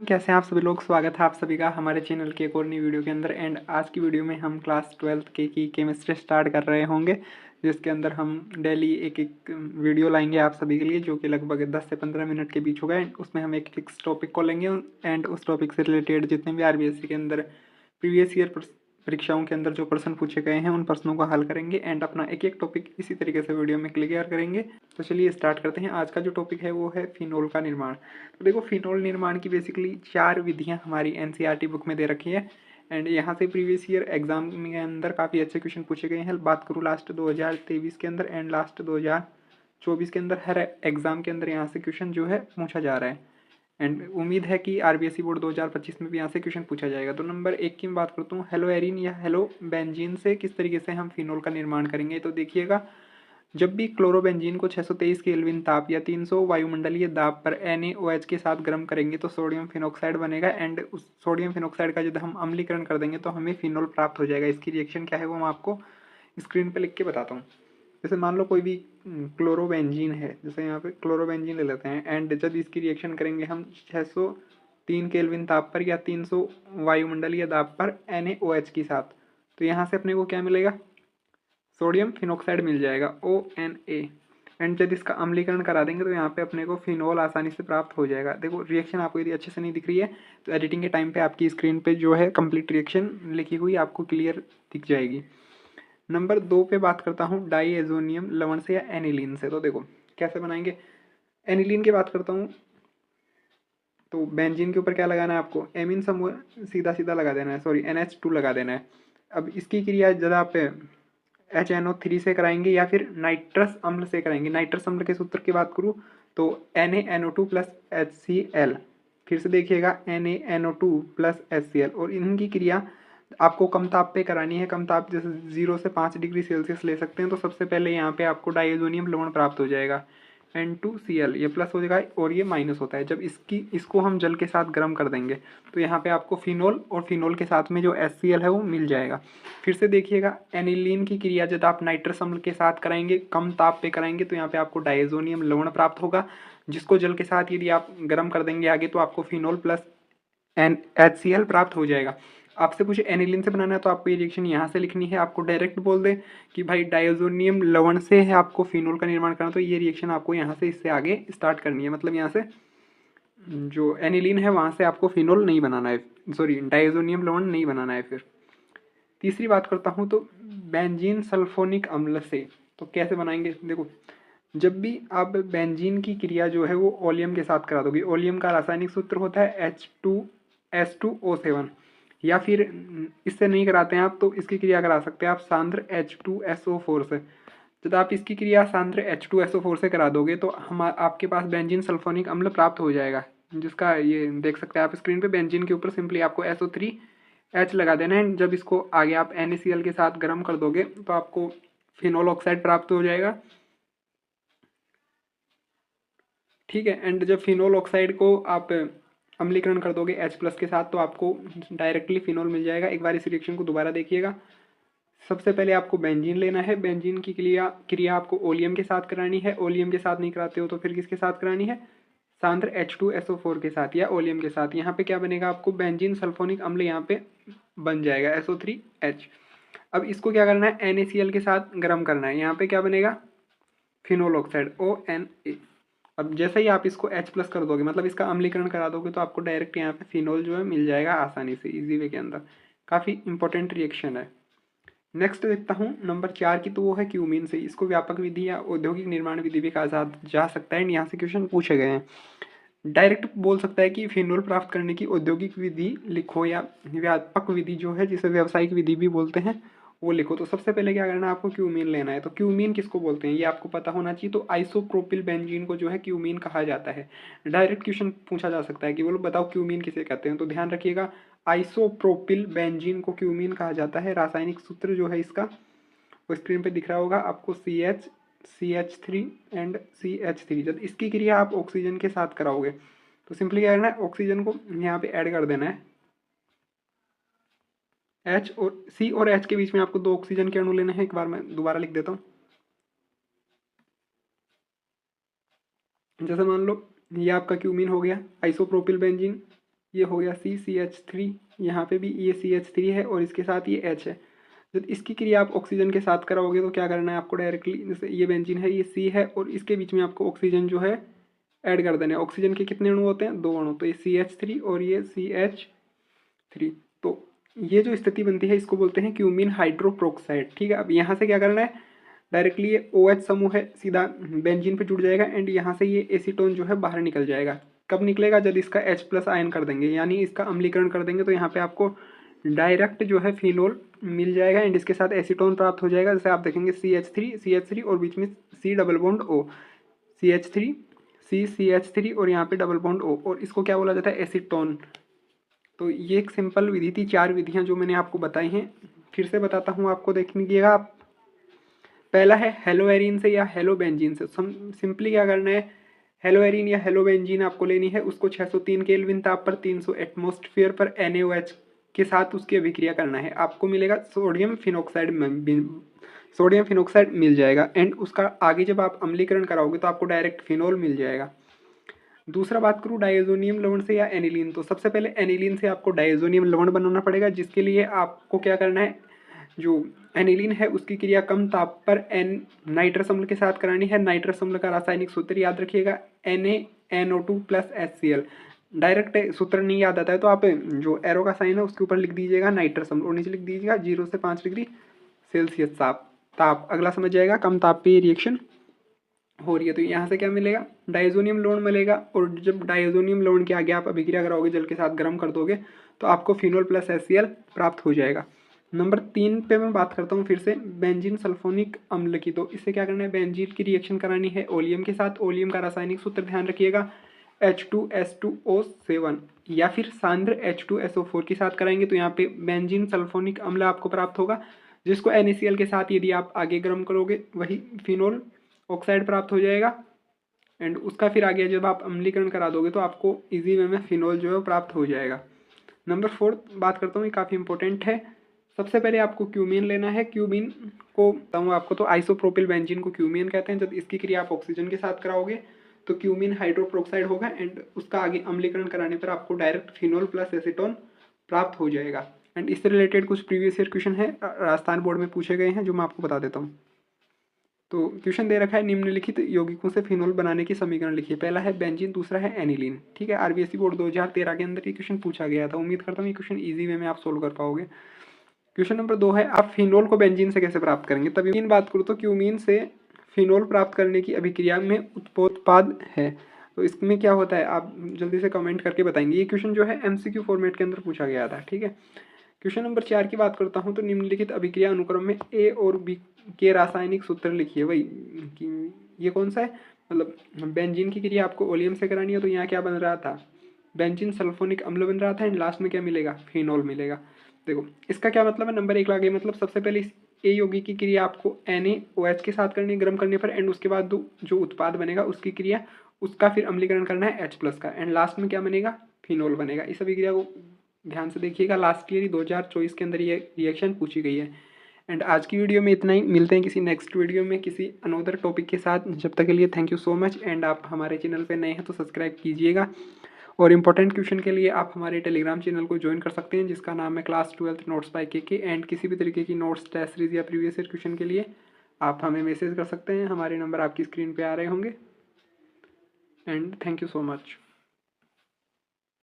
कैसे हैं आप सभी लोग। स्वागत है आप सभी का हमारे चैनल के एक और नई वीडियो के अंदर। एंड आज की वीडियो में हम क्लास 12th के की केमिस्ट्री स्टार्ट कर रहे होंगे, जिसके अंदर हम डेली एक एक वीडियो लाएंगे आप सभी के लिए, जो कि लगभग 10 से 15 मिनट के बीच होगा। एंड उसमें हम एक फिक्स टॉपिक को लेंगे एंड उस टॉपिक से रिलेटेड जितने भी आरबीएससी के अंदर प्रीवियस ईयर परीक्षाओं के अंदर जो प्रश्न पूछे गए हैं उन प्रश्नों को हल करेंगे एंड अपना एक एक टॉपिक इसी तरीके से वीडियो में क्लियर करेंगे। तो चलिए स्टार्ट करते हैं। आज का जो टॉपिक है वो है फिनोल का निर्माण। तो देखो, फिनोल निर्माण की बेसिकली 4 विधियां हमारी एनसीईआरटी बुक में दे रखी है एंड यहाँ से प्रीवियस ईयर एग्जाम के अंदर काफ़ी अच्छे क्वेश्चन पूछे गए हैं। बात करूँ लास्ट 2023 के अंदर एंड लास्ट 2024 के अंदर, हर एग्जाम के अंदर यहाँ से क्वेश्चन जो है पूछा जा रहा है एंड उम्मीद है कि आरबीएससी बोर्ड 2025 में भी यहाँ से क्वेश्चन पूछा जाएगा। तो नंबर 1 की मैं बात करता हूँ, हेलो एरिन या हेलो बेंजीन से किस तरीके से हम फिनोल का निर्माण करेंगे। तो देखिएगा, जब भी क्लोरोबेंजीन को 623 केल्विन ताप या 300 वायुमंडलीय दाब पर NaOH के साथ गर्म करेंगे तो सोडियम फिनोक्साइड बनेगा एंड उस सोडियम फिनोक्साइड का जब हम अम्लीकरण कर देंगे तो हमें फिनोल प्राप्त हो जाएगा। इसकी रिएक्शन क्या है वो मैं आपको स्क्रीन पे लिख के बताता हूँ। जैसे मान लो कोई भी क्लोरोबेंजीन है, जैसे यहाँ पे क्लोरोबेंजीन ले लेते हैं एंड जब इसकी रिएक्शन करेंगे हम 603 केल्विन ताप पर या 300 वायुमंडलीय दाब पर NaOH के साथ, तो यहाँ से अपने को क्या मिलेगा, सोडियम फिनोक्साइड मिल जाएगा ONA। एंड जब इसका अम्लीकरण करा देंगे तो यहाँ पे अपने को फिनोल आसानी से प्राप्त हो जाएगा। देखो, रिएक्शन आपको यदि अच्छे से नहीं दिख रही है तो एडिटिंग के टाइम पे आपकी स्क्रीन पे जो है कंप्लीट रिएक्शन लिखी हुई आपको क्लियर दिख जाएगी। नंबर 2 पे बात करता हूँ डाईएजोनियम लवण से या एनिलीन से। तो देखो कैसे बनाएंगे। एनिलीन की बात करता हूँ तो बेंजीन के ऊपर क्या लगाना है आपको, एमीन समूह सीधा सीधा लगा देना है, सॉरी NH2 लगा देना है। अब इसकी क्रिया जरा आप HNO3 से कराएंगे या फिर नाइट्रस अम्ल से कराएंगे। नाइट्रस अम्ल के सूत्र की बात करूँ तो NaNO2 प्लस HCl। फिर से देखिएगा NaNO2 प्लस HCl, और इनकी क्रिया आपको कम ताप पे करानी है। कम ताप जैसे 0 से 5 डिग्री सेल्सियस ले सकते हैं। तो सबसे पहले यहाँ पे आपको डाइएजोनियम लवण प्राप्त हो जाएगा N2Cl, ये प्लस हो जाएगा और ये माइनस होता है। जब इसको हम जल के साथ गर्म कर देंगे तो यहाँ पे आपको फिनोल और फिनोल के साथ में जो HCl है वो मिल जाएगा। फिर से देखिएगा, एनिलीन की क्रिया जब आप नाइट्रस अम्ल के साथ कराएंगे, कम ताप पे कराएंगे, तो यहाँ पे आपको डाइएजोनियम लवण प्राप्त होगा, जिसको जल के साथ यदि आप गर्म कर देंगे आगे तो आपको फिनोल प्लस HCl प्राप्त हो जाएगा। आपसे पूछे एनिलीन से बनाना है तो आपको ये रिएक्शन यहाँ से लिखनी है। आपको डायरेक्ट बोल दे कि भाई डाइएजोनियम लवण से है आपको फिनोल का निर्माण करना, तो ये रिएक्शन आपको यहाँ से इससे आगे स्टार्ट करनी है। मतलब यहाँ से जो एनिलीन है वहाँ से आपको फिनोल नहीं बनाना है, सॉरी डाइएजोनियम लवण नहीं बनाना है। फिर तीसरी बात करता हूँ तो बेंजीन सल्फोनिक अम्ल से। तो कैसे बनाएंगे, देखो, जब भी आप बेंजीन की क्रिया जो है वो ओलियम के साथ करा दोगे, ओलियम का रासायनिक सूत्र होता है H2S2O7, या फिर इससे नहीं कराते हैं आप तो इसकी क्रिया करा सकते हैं आप सांद्र H2SO4 से। जब आप इसकी क्रिया सांद्र H2SO4 से करा दोगे तो हम आपके पास बेंजीन सल्फोनिक अम्ल प्राप्त हो जाएगा, जिसका ये देख सकते हैं आप स्क्रीन पे। बेंजीन के ऊपर सिंपली आपको SO3H लगा देना है। जब इसको आगे आप NaCl के साथ गर्म कर दोगे तो आपको फिनोल ऑक्साइड प्राप्त हो जाएगा, ठीक है। एंड जब फिनोल ऑक्साइड को आप अम्लीकरण कर दोगे H+ के साथ तो आपको डायरेक्टली फिनोल मिल जाएगा। एक बार इस रिएक्शन को दोबारा देखिएगा। सबसे पहले आपको बेंजीन लेना है, बेंजीन की क्रिया क्रिया आपको ओलियम के साथ करानी है। ओलियम के साथ नहीं कराते हो तो फिर किसके साथ करानी है, सांद्र H2SO4 के साथ या ओलियम के साथ। यहाँ पे क्या बनेगा, आपको बेंजीन सल्फोनिक अम्ल यहाँ पे बन जाएगा SO3H। अब इसको क्या करना है, NaCl के साथ गर्म करना है। यहाँ पे क्या बनेगा, फिनोल ऑक्साइड ONA। अब जैसे ही आप इसको H+ कर दोगे, मतलब इसका अम्लीकरण करा दोगे, तो आपको डायरेक्ट यहाँ पे फिनोल जो है मिल जाएगा आसानी से, इजी वे के अंदर। काफ़ी इंपॉर्टेंट रिएक्शन है। नेक्स्ट देखता हूँ नंबर 4 की, तो वो है क्यूमीन से। इसको व्यापक विधि या औद्योगिक निर्माण विधि भी कहा जा सकता है एंड यहाँ से क्वेश्चन पूछे गए हैं। डायरेक्ट बोल सकता है कि फिनोल प्राप्त करने की औद्योगिक विधि लिखो, या व्यापक विधि जो है जिसे व्यावसायिक विधि भी बोलते हैं वो लिखो। तो सबसे पहले क्या करना है, आपको क्यूमीन लेना है। तो क्यूमीन किसको बोलते हैं ये आपको पता होना चाहिए। तो आइसोप्रोपिल बेंजीन को जो है क्यूमीन कहा जाता है। डायरेक्ट क्वेश्चन पूछा जा सकता है कि बोलो बताओ क्यूमीन किसे कहते हैं। तो ध्यान रखिएगा, आइसोप्रोपिल बेंजीन को क्यूमीन कहा जाता है। रासायनिक सूत्र जो है इसका वो स्क्रीन पे दिख रहा होगा आपको, CH3 एंड CH3। जब इसकी क्रिया आप ऑक्सीजन के साथ कराओगे तो सिंपली क्या करना है, ऑक्सीजन को यहाँ पे ऐड कर देना है। H और C और H के बीच में आपको 2 ऑक्सीजन के अणु लेने हैं। एक बार मैं दोबारा लिख देता हूँ। जैसे मान लो ये आपका क्यूमीन हो गया, आइसोप्रोपिल बेंजीन, ये हो गया CCH3, यहाँ पे भी ये CH3 है और इसके साथ ये H है। जब इसकी क्रिया आप ऑक्सीजन के साथ कराओगे तो क्या करना है आपको, डायरेक्टली जैसे ये बेंजीन है, ये C है और इसके बीच में आपको ऑक्सीजन जो है ऐड कर देना है। ऑक्सीजन के कितने अणु होते हैं, 2 अणु, तो ये CH3 और ये CH3। तो ये जो स्थिति बनती है इसको बोलते हैं क्यूमीन हाइड्रोप्रोक्साइड। ठीक है, अब यहाँ से क्या करना है, डायरेक्टली ये OH समूह है सीधा बेंजीन पे जुड़ जाएगा एंड यहाँ से ये एसीटोन जो है बाहर निकल जाएगा। कब निकलेगा, जब इसका H+ आयन कर देंगे, यानी इसका अम्लीकरण कर देंगे, तो यहाँ पे आपको डायरेक्ट जो है फिनोल मिल जाएगा एंड इसके साथ एसीटोन प्राप्त हो जाएगा। जैसे आप देखेंगे CH3 और बीच में C double bond O, CH3 CH3 और यहाँ पे डबल बॉन्ड O, और इसको क्या बोला जाता है, एसीटोन। तो ये एक सिंपल विधि थी, 4 विधियाँ जो मैंने आपको बताई हैं। फिर से बताता हूँ आपको, देखिएगा आप। पहला है हेलोएरिन से या हेलोबेंजीन से। सिंपली क्या करना है, हेलोएरिन या हेलोबेंजीन आपको लेनी है, उसको 603 केल्विन ताप पर 300 एटमॉस्फेयर पर NaOH के साथ उसकी अभिक्रिया करना है। आपको मिलेगा सोडियम फिनोक्साइड मिल जाएगा एंड उसका आगे जब आप अम्लीकरण कराओगे तो आपको डायरेक्ट फिनोल मिल जाएगा। दूसरा बात करूँ डायजोनियम लवण से या एनिलीन, तो सबसे पहले एनिलीन से आपको डायजोनियम लवण बनाना पड़ेगा, जिसके लिए आपको क्या करना है, जो एनिलीन है उसकी क्रिया कम ताप पर नाइट्रस अम्ल के साथ करानी है। नाइट्रस अम्ल का रासायनिक सूत्र याद रखिएगा, NaNO2 + HCl। डायरेक्ट सूत्र नहीं याद आता है तो आप जो एरो का साइन है उसके ऊपर लिख दीजिएगा नाइट्रस अम्ल और नीचे लिख दीजिएगा 0 से 5 डिग्री सेल्सियस ताप। अगला समझ जाएगा, कम ताप पे रिएक्शन हो रही है, तो यहाँ से क्या मिलेगा, डायजोनियम लवण मिलेगा। और जब डायजोनियम लवण के आगे आप अभिक्रिया कराओगे, जल के साथ गर्म कर दोगे, तो आपको फिनोल + HCl प्राप्त हो जाएगा। नंबर 3 पे मैं बात करता हूँ फिर से बेंजीन सल्फोनिक अम्ल की। तो इससे क्या करना है, बेंजीन की रिएक्शन करानी है ओलियम के साथ। ओलियम का रासायनिक सूत्र ध्यान रखिएगा H2S2O7, या फिर सांद्र H2SO4 के साथ कराएंगे तो यहाँ पे बेंजीन सल्फोनिक अम्ल आपको प्राप्त होगा, जिसको NaCl के साथ यदि आप आगे गर्म करोगे वही फिनोल ऑक्साइड प्राप्त हो जाएगा एंड उसका फिर आगे जब आप अम्लीकरण करा दोगे तो आपको इजी वे में फिनोल जो है प्राप्त हो जाएगा। नंबर 4 बात करता हूँ, ये काफ़ी इंपॉर्टेंट है। सबसे पहले आपको क्यूमीन लेना है। क्यूमीन को बताऊँ आपको, तो आइसोप्रोपिल बेंजीन को क्यूमीन कहते हैं। जब इसकी क्रिया आप ऑक्सीजन के साथ कराओगे तो क्यूमीन हाइड्रोप्रोक्साइड होगा एंड उसका आगे अम्लीकरण कराने पर आपको डायरेक्ट फिनोल + एसीटोन प्राप्त हो जाएगा। एंड इससे रिलेटेड कुछ प्रीवियस ईयर क्वेश्चन है राजस्थान बोर्ड में पूछे गए हैं, जो मैं आपको बता देता हूँ। तो क्वेश्चन दे रखा है, निम्नलिखित यौगिकों से फिनोल बनाने की समीकरण लिखिए। पहला है बेंजीन, दूसरा है एनिलीन। ठीक है, RBSE बोर्ड 2013 के अंदर ये क्वेश्चन पूछा गया था। उम्मीद करता हूँ ये क्वेश्चन इजी वे में आप सोल्व कर पाओगे। क्वेश्चन नंबर 2 है, आप फिनोल को बेंजीन से कैसे प्राप्त करेंगे। तभी तीन बात करूँ तो क्यूमीन से फिनोल प्राप्त करने की अभिक्रिया में उत्पोत्पाद है। तो इसमें क्या होता है, आप जल्दी से कमेंट करके बताएंगे। ये क्वेश्चन जो है MCQ फॉर्मेट के अंदर पूछा गया था। ठीक है, क्वेश्चन नंबर 4 की बात करता हूँ, तो निम्नलिखित अभिक्रिया अनुक्रम में A और B के रासायनिक सूत्र लिखिए। वही ये कौन सा है, मतलब बेंजीन की क्रिया आपको ओलियम से करानी है, तो यहाँ क्या बन रहा था, बेंजीन सल्फोनिक अम्ल बन रहा था एंड लास्ट में क्या मिलेगा, फिनोल मिलेगा। देखो इसका क्या मतलब है, नंबर 1 लागे, मतलब सबसे पहले इस A यौगिक की क्रिया आपको NaOH के साथ करनी है गर्म करने पर एंड उसके बाद जो उत्पाद बनेगा उसकी क्रिया उसका फिर अम्लीकरण करना है H+ का एंड लास्ट में क्या बनेगा, फिनोल बनेगा। इस अभिक्रिया को ध्यान से देखिएगा, लास्ट ईयर 2024 के अंदर ये रिएक्शन पूछी गई है। एंड आज की वीडियो में इतना ही, मिलते हैं किसी नेक्स्ट वीडियो में किसी अनदर टॉपिक के साथ। जब तक के लिए thank you so much and आप हमारे चैनल पे नए हैं तो सब्सक्राइब कीजिएगा। और इंपॉर्टेंट क्वेश्चन के लिए आप हमारे टेलीग्राम चैनल को ज्वाइन कर सकते हैं, जिसका नाम है class 12 notes by KK। And किसी भी तरीके की नोट्स, टेस्ट सीरीज या प्रीवियस ईयर क्वेश्चन के लिए आप हमें मैसेज कर सकते हैं। हमारे नंबर आपकी स्क्रीन पर आ रहे होंगे। And thank you so much.